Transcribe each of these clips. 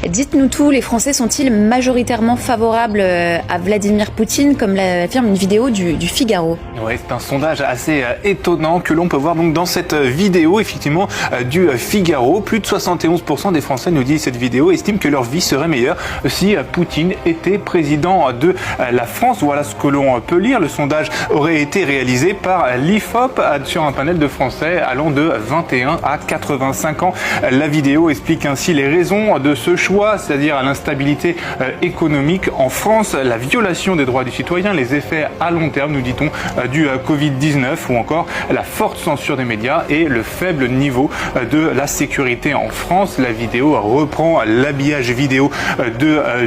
Dites-nous tout, les Français sont-ils majoritairement favorables à Vladimir Poutine, comme l'affirme une vidéo du Figaro? Oui, c'est un sondage assez étonnant que l'on peut voir donc dans cette vidéo, effectivement, du Figaro. Plus de 71% des Français, nous dit cette vidéo, estiment que leur vie serait meilleure si Poutine était président de la France. Voilà ce que l'on peut lire. Le sondage aurait été réalisé par l'IFOP sur un panel de Français allant de 21 à 85 ans. La vidéo explique ainsi les raisons de ce choix, c'est-à-dire l'instabilité économique en France, la violation des droits du citoyen, les effets à long terme, nous dit-on, du Covid-19 ou encore la forte censure des médias et le faible niveau de la sécurité en France. La vidéo reprend l'habillage vidéo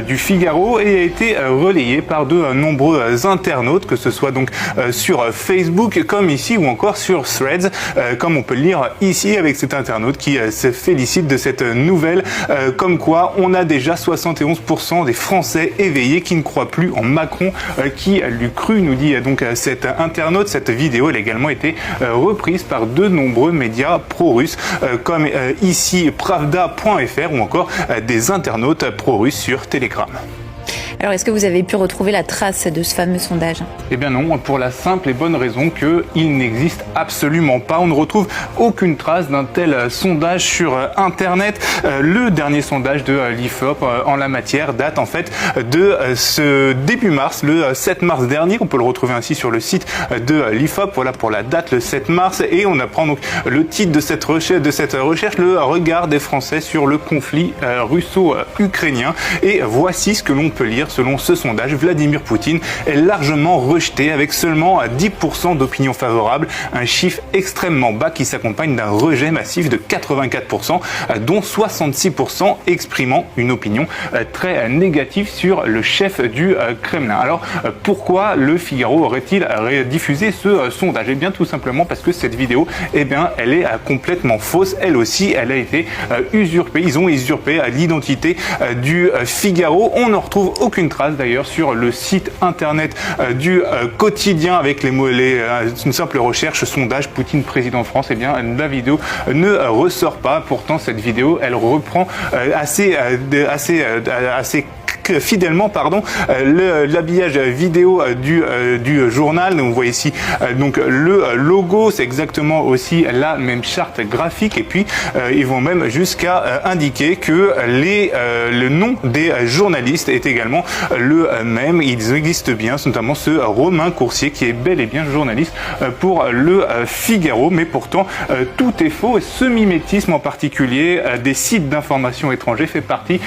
du Figaro et a été relayée par de nombreux internautes, que ce soit donc sur Facebook comme ici ou encore sur Threads, comme on peut le lire ici avec cet internaute qui se félicite de cette nouvelle, comme quoi on a déjà 71% des Français éveillés qui ne croient plus en Macron, qui l'eût cru, nous dit donc cet internaute. Cette vidéo elle a également été reprise par de nombreux médias pro-russes, comme ici Pravda.fr ou encore des internautes pro-russes sur Telegram. Alors, est-ce que vous avez pu retrouver la trace de ce fameux sondage? Eh bien non, pour la simple et bonne raison qu'il n'existe absolument pas. On ne retrouve aucune trace d'un tel sondage sur Internet. Le dernier sondage de l'IFOP en la matière date en fait de ce début mars, le 7 mars dernier. On peut le retrouver ainsi sur le site de l'IFOP. Voilà pour la date, le 7 mars. Et on apprend donc le titre de cette recherche, le regard des Français sur le conflit russo-ukrainien. Et voici ce que l'on peut lire. Selon ce sondage, Vladimir Poutine est largement rejeté avec seulement 10% d'opinion favorable, un chiffre extrêmement bas qui s'accompagne d'un rejet massif de 84%, dont 66% exprimant une opinion très négative sur le chef du Kremlin. Alors pourquoi le Figaro aurait-il diffusé ce sondage? Eh bien tout simplement parce que cette vidéo, elle est complètement fausse. Elle aussi, elle a été usurpée. Ils ont usurpé l'identité du Figaro. On n'en retrouve aucune trace d'ailleurs sur le site internet du quotidien avec une simple recherche sondage Poutine président France. Eh bien la vidéo ne ressort pas. Pourtant cette vidéo elle reprend assez fidèlement l'habillage vidéo du journal. Donc, vous voyez ici donc le logo, c'est exactement aussi la même charte graphique et puis ils vont même jusqu'à indiquer que le nom des journalistes est également le même. Ils existent bien, notamment ce Romain Coursier qui est bel et bien journaliste pour le Figaro, mais pourtant tout est faux et ce mimétisme en particulier des sites d'information étrangers fait partie